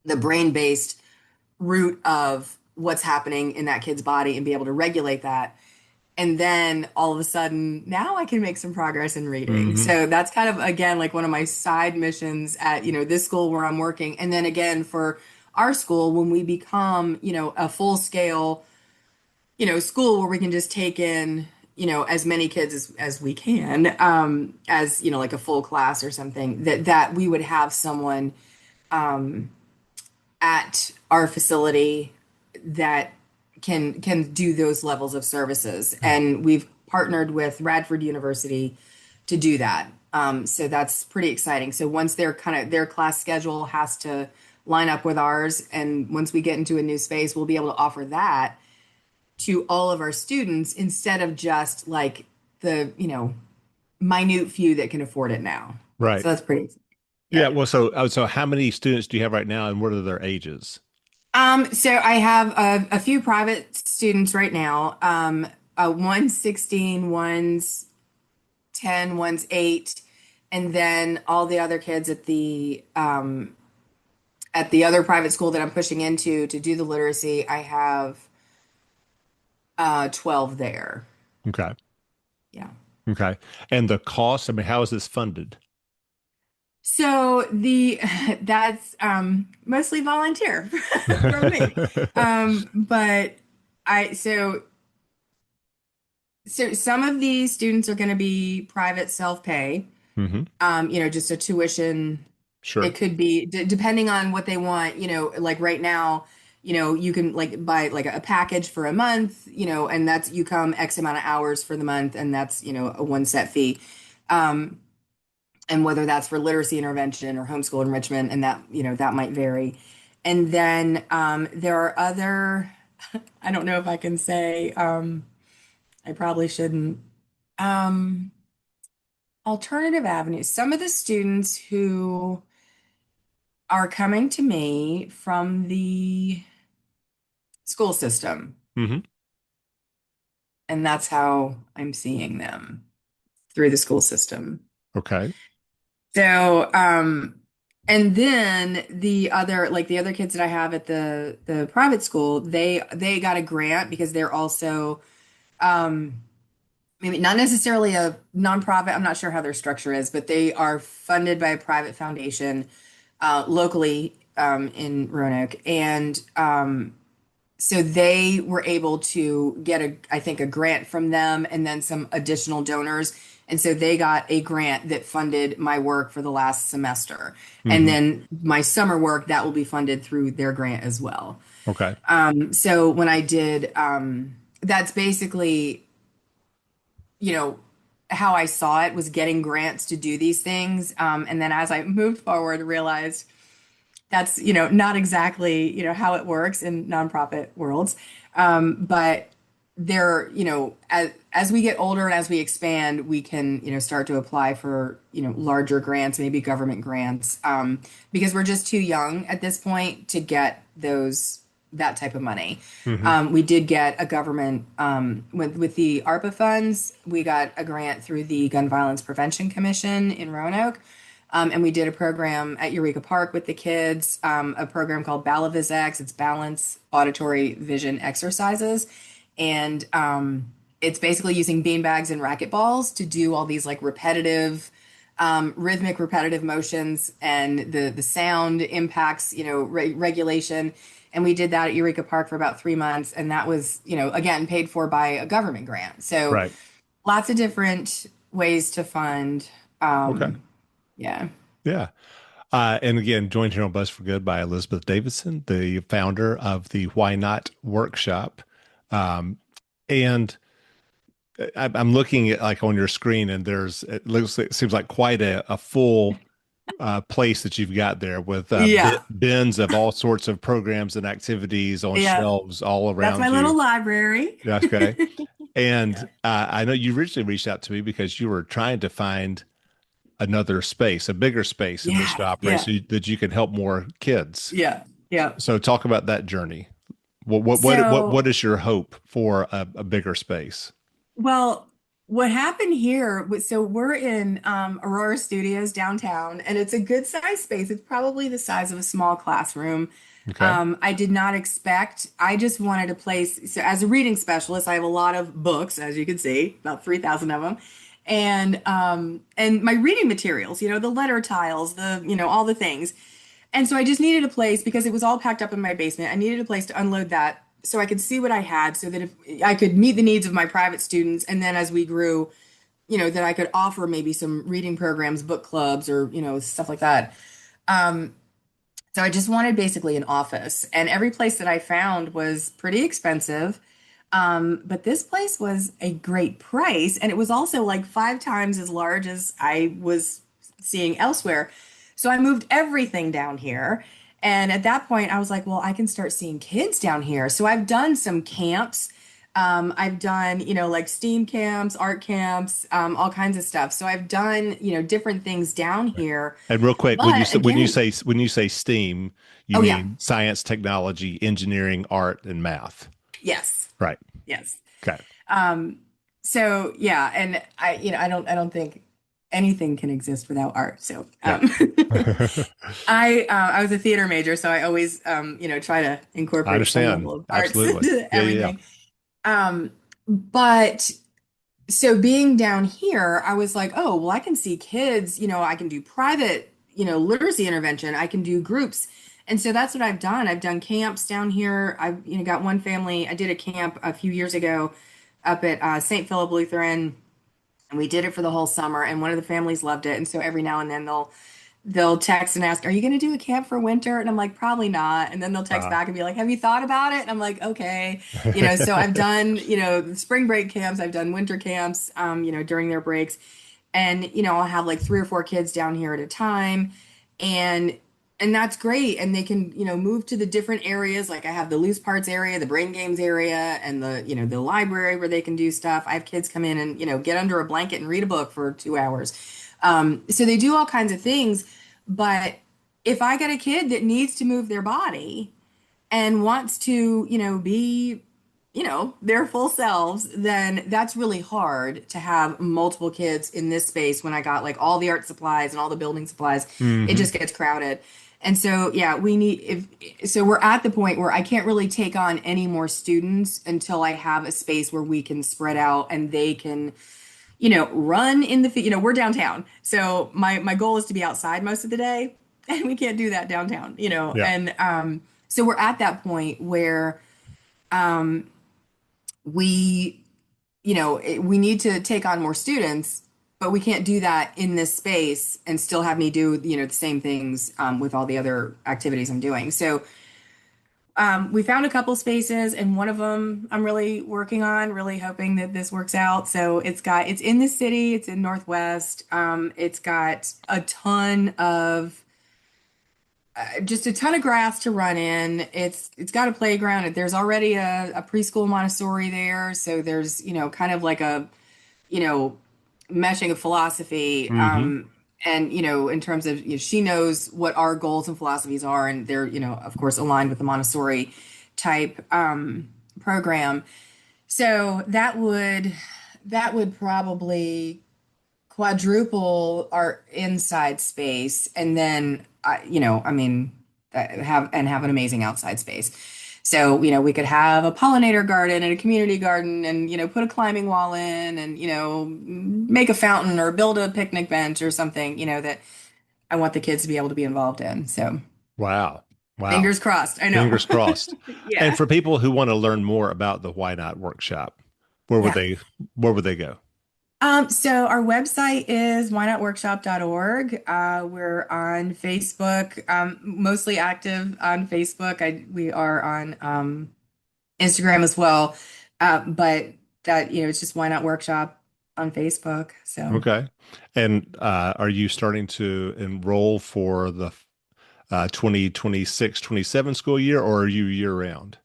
brain-based root of what's happening in that kid's body and be able to regulate that. And then all of a sudden, now I can make some progress in reading.
Hmm.
So that's kind of, again, like one of my side missions at, this school where I'm working. And then again, for our school, when we become, a full scale, school where we can just take in, as many kids as we can, as, like a full class or something, that we would have someone at our facility that can do those levels of services. And we've partnered with Radford University to do that. So that's pretty exciting. So once their class schedule has to line up with ours, and once we get into a new space, we'll be able to offer that to all of our students instead of just like the, minute few that can afford it now.
Right.
So that's pretty exciting.
Yeah.
Yeah.
Well, so how many students do you have right now, and what are their ages?
So I have a few private students right now. One's 16, one's 10, one's 8, and then all the other kids at the other private school that I'm pushing into to do the literacy, I have 12 there.
Okay.
Yeah.
Okay. And the cost, I mean, how is this funded?
So the that's mostly volunteer from me. But I so some of these students are going to be private self-pay.
Hmm.
Just a tuition. It
Sure.
could be depending on what they want. Like right now, you can like buy like a package for a month. And that's you come X amount of hours for the month, and that's a one set fee. Um, and whether that's for literacy intervention or homeschool enrichment, and that might vary. And then there are other. I don't know if I can say. I probably shouldn't. Um, Alternative avenues. Some of the students who are coming to me from the school system,
Hmm.
and that's how I'm seeing them through the school system.
Okay.
So, and then the other kids that I have at the private school, they got a grant because they're also maybe not necessarily a nonprofit. I'm not sure how their structure is, but they are funded by a private foundation locally in Roanoke, and so they were able to get I think a grant from them and then some additional donors. And so they got a grant that funded my work for the last semester. And
Hmm.
then my summer work, that will be funded through their grant as well.
Okay.
So when I did, that's basically, you know, how I saw it was getting grants to do these things. And then as I moved forward, realized that's not exactly how it works in nonprofit worlds, but there as we get older and as we expand, we can start to apply for larger grants, maybe government grants, because we're just too young at this point to get that type of money.
Hmm.
We did get a government with the ARPA funds. We got a grant through the Gun Violence Prevention Commission in Roanoke. And we did a program at Eureka Park with the kids, a program called BalaVisX. It's Balance Auditory Vision Exercises. And it's basically using beanbags and racquetballs to do all these like repetitive rhythmic repetitive motions and the sound impacts, regulation. And we did that at Eureka Park for about 3 months. And that was, again, paid for by a government grant. So
Right.
lots of different ways to fund.
Okay.
Yeah.
Yeah. And again, joined here on Buzz for Good by Elizabeth Davidson, the founder of the Why Not Workshop. And I'm looking at like on your screen, and it seems like quite a full place that you've got there with
Yeah.
bins of all sorts of programs and activities on
Yeah.
shelves all
That's my
around
little
you.
library.
Yeah, okay. And
Yeah.
I know you originally reached out to me because you were trying to find another space, a bigger space in which to
Yeah.
operate
Yeah.
so that you could help more kids.
Yeah. Yeah.
So talk about that journey. What
So,
is your hope for a bigger space?
well, what happened here was so we're in Aurora Studios downtown, and it's a good size space. It's probably the size of a small classroom.
Okay.
I did not expect, I just wanted a place. So, as a reading specialist, I have a lot of books, as you can see, about 3,000 of them. And my reading materials, the letter tiles, all the things. And so I just needed a place because it was all packed up in my basement. I needed a place to unload that so I could see what I had so that if I could meet the needs of my private students. And then as we grew, that I could offer maybe some reading programs, book clubs, or, stuff like that. So I just wanted basically an office. And every place that I found was pretty expensive. But this place was a great price. And it was also like 5 times as large as I was seeing elsewhere. So I moved everything down here. And at that point, I was like, well, I can start seeing kids down here. So I've done some camps. I've done, like STEAM camps, art camps, all kinds of stuff. So I've done, different things down here.
And real quick,
But again,
when you say STEAM, you
oh yeah,
mean science, technology, engineering, art, and math.
yes,
Right.
yes.
Okay.
So yeah, and I don't think anything can exist without art. So
Yeah.
I was a theater major, so I always try to
I
incorporate some
understand.
level of arts
Absolutely.
into
Yeah, yeah,
everything. But so being down here, I was like, oh, well, I can see kids, I can do private, literacy intervention, I can do groups. And so that's what I've done. I've done camps down here. I've, got one family. I did a camp a few years ago up at St. Philip Lutheran, and we did it for the whole summer. And one of the families loved it. And so every now and then they'll text and ask, "Are you going to do a camp for winter?" And I'm like, "Probably not." And then they'll text
yeah.
back and be like, "Have you thought about it?" And I'm like, "Okay." So I've done, spring break camps, I've done winter camps, during their breaks. And, I'll have like 3 or 4 kids down here at a time. And that's great. And they can, move to the different areas. Like I have the loose parts area, the brain games area, and the library where they can do stuff. I have kids come in and, get under a blanket and read a book for 2 hours. So they do all kinds of things. But if I get a kid that needs to move their body and wants to, be, their full selves, then that's really hard to have multiple kids in this space when I got like all the art supplies and all the building supplies. It
Hmm.
just gets crowded. And so, yeah, so we're at the point where I can't really take on any more students until I have a space where we can spread out and they can, run in we're downtown. So my goal is to be outside most of the day, and we can't do that downtown,
Yeah.
and so we're at that point where we, we need to take on more students, but we can't do that in this space and still have me do, the same things with all the other activities I'm doing. So we found a couple spaces, and one of them I'm really working on, really hoping that this works out. So it's in the city, it's in Northwest. It's got just a ton of grass to run in. It's got a playground. There's already a preschool Montessori there, so there's kind of like a you know meshing of philosophy.
Hmm.
And in terms of she knows what our goals and philosophies are, and they're of course aligned with the Montessori type program. So that would probably quadruple our inside space, and then I mean have an amazing outside space. So, we could have a pollinator garden and a community garden and, put a climbing wall in and, make a fountain or build a picnic bench or something, that I want the kids to be able to be involved in. So
Wow. Wow.
fingers crossed. I know.
Fingers crossed. And
Yeah.
for people who want to learn more about the Why Not Workshop, where would
Yeah.
they go?
So our website is whynotworkshop.org. We're on Facebook, mostly active on Facebook. We are on Instagram as well. But that, it's just Why Not Workshop on Facebook. So
Okay. And are you starting to enroll for the 2026-27 school year, or are you year round?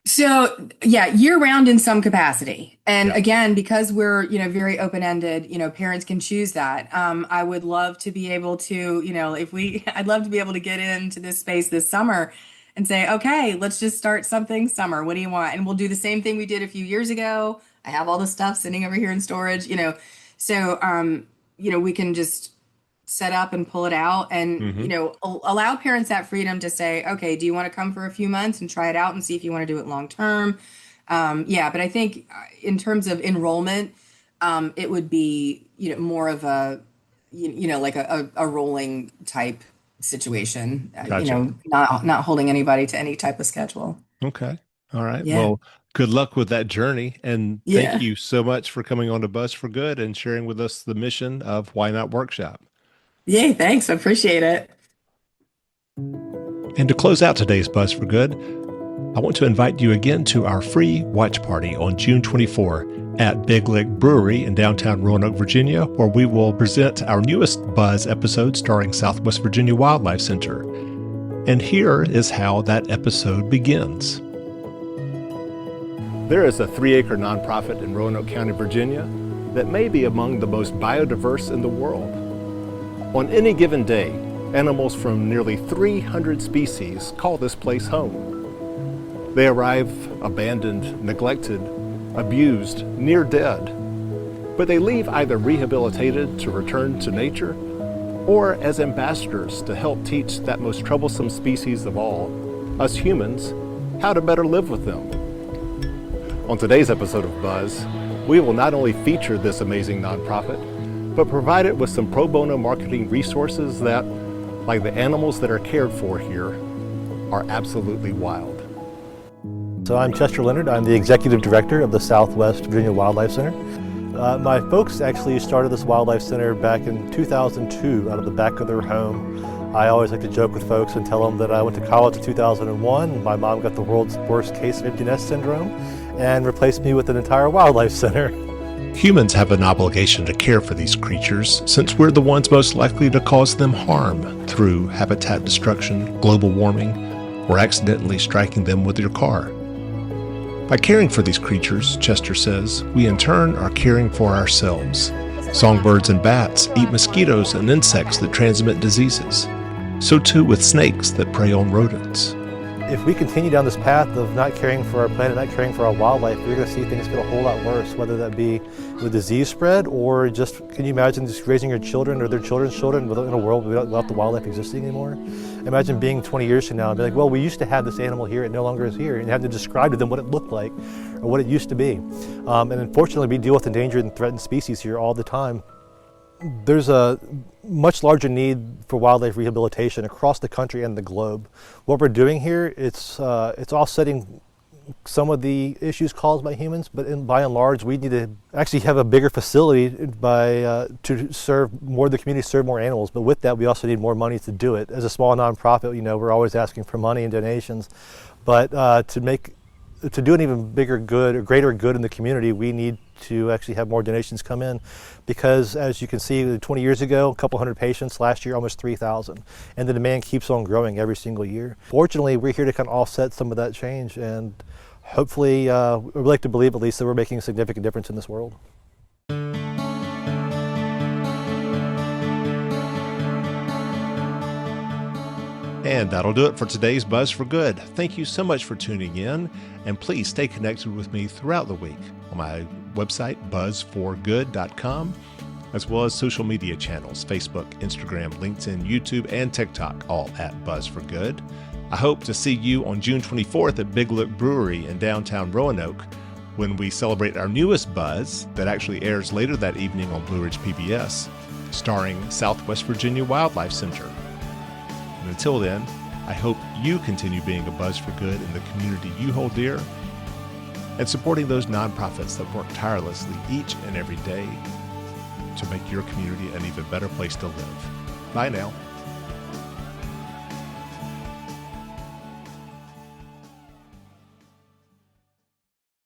So yeah, year round in some capacity. And
Yeah.
again, because we're, very open-ended, parents can choose that. I would love to be able to, I'd love to be able to get into this space this summer and say, okay, let's just start something summer. What do you want? And we'll do the same thing we did a few years ago. I have all the stuff sitting over here in storage, so, we can just set up and pull it out and allow parents that freedom to say, okay, do you want to come for a few months and try it out and see if you want to do it long term? Yeah, but I think in terms of enrollment, it would be more of a like a rolling type situation.
Gotcha.
Not holding anybody to any type of schedule.
Okay. All right.
Yeah.
Well, good luck with that journey. And
Yeah.
thank you so much for coming on to Buzz for Good and sharing with us the mission of Why Not Workshop.
Yay, thanks. I appreciate it.
And to close out today's Buzz for Good, I want to invite you again to our free watch party on June 24 at Big Lick Brewery in downtown Roanoke, Virginia, where we will present our newest Buzz episode starring Southwest Virginia Wildlife Center. And here is how that episode begins. There is a 3-acre nonprofit in Roanoke County, Virginia, that may be among the most biodiverse in the world. On any given day, animals from nearly 300 species call this place home. They arrive abandoned, neglected, abused, near dead, but they leave either rehabilitated to return to nature or as ambassadors to help teach that most troublesome species of all, us humans, how to better live with them. On today's episode of Buzz, we will not only feature this amazing nonprofit, but provide it with some pro bono marketing resources that, like the animals that are cared for here, are absolutely wild.
So I'm Chester Leonard. I'm the Executive Director of the Southwest Virginia Wildlife Center. My folks actually started this Wildlife Center back in 2002 out of the back of their home. I always like to joke with folks and tell them that I went to college in 2001. My mom got the world's worst case of empty nest syndrome and replaced me with an entire wildlife center.
Humans have an obligation to care for these creatures since we're the ones most likely to cause them harm through habitat destruction, global warming, or accidentally striking them with your car. By caring for these creatures, Chester says, we in turn are caring for ourselves. Songbirds and bats eat mosquitoes and insects that transmit diseases. So too with snakes that prey on rodents.
If we continue down this path of not caring for our planet, not caring for our wildlife, we're going to see things get a whole lot worse, whether that be with disease spread or just, can you imagine just raising your children or their children's children in a world without the wildlife existing anymore? Imagine being 20 years from now and be like, well, we used to have this animal here, it no longer is here, and you have to describe to them what it looked like or what it used to be. And unfortunately, we deal with endangered and threatened species here all the time. There's a much larger need for wildlife rehabilitation across the country and the globe. What we're doing here, it's offsetting some of the issues caused by humans, but by and large, we need to actually have a bigger facility to serve more of the community, serve more animals. But with that, we also need more money to do it. As a small nonprofit, we're always asking for money and donations, but to do an even bigger good or greater good in the community, we need to actually have more donations come in, because as you can see, 20 years ago, a couple hundred patients, last year almost 3,000, and the demand keeps on growing every single year. Fortunately, we're here to kind of offset some of that change, and hopefully, we'd like to believe at least that we're making a significant difference in this world.
And that'll do it for today's Buzz for Good. Thank you so much for tuning in, and please stay connected with me throughout the week on my website, buzzforgood.com, as well as social media channels, Facebook, Instagram, LinkedIn, YouTube, and TikTok, all at Buzz for Good. I hope to see you on June 24th at Big Look Brewery in downtown Roanoke when we celebrate our newest Buzz that actually airs later that evening on Blue Ridge PBS, starring Southwest Virginia Wildlife Center. And until then, I hope you continue being a buzz for good in the community you hold dear and supporting those nonprofits that work tirelessly each and every day to make your community an even better place to live. Bye now.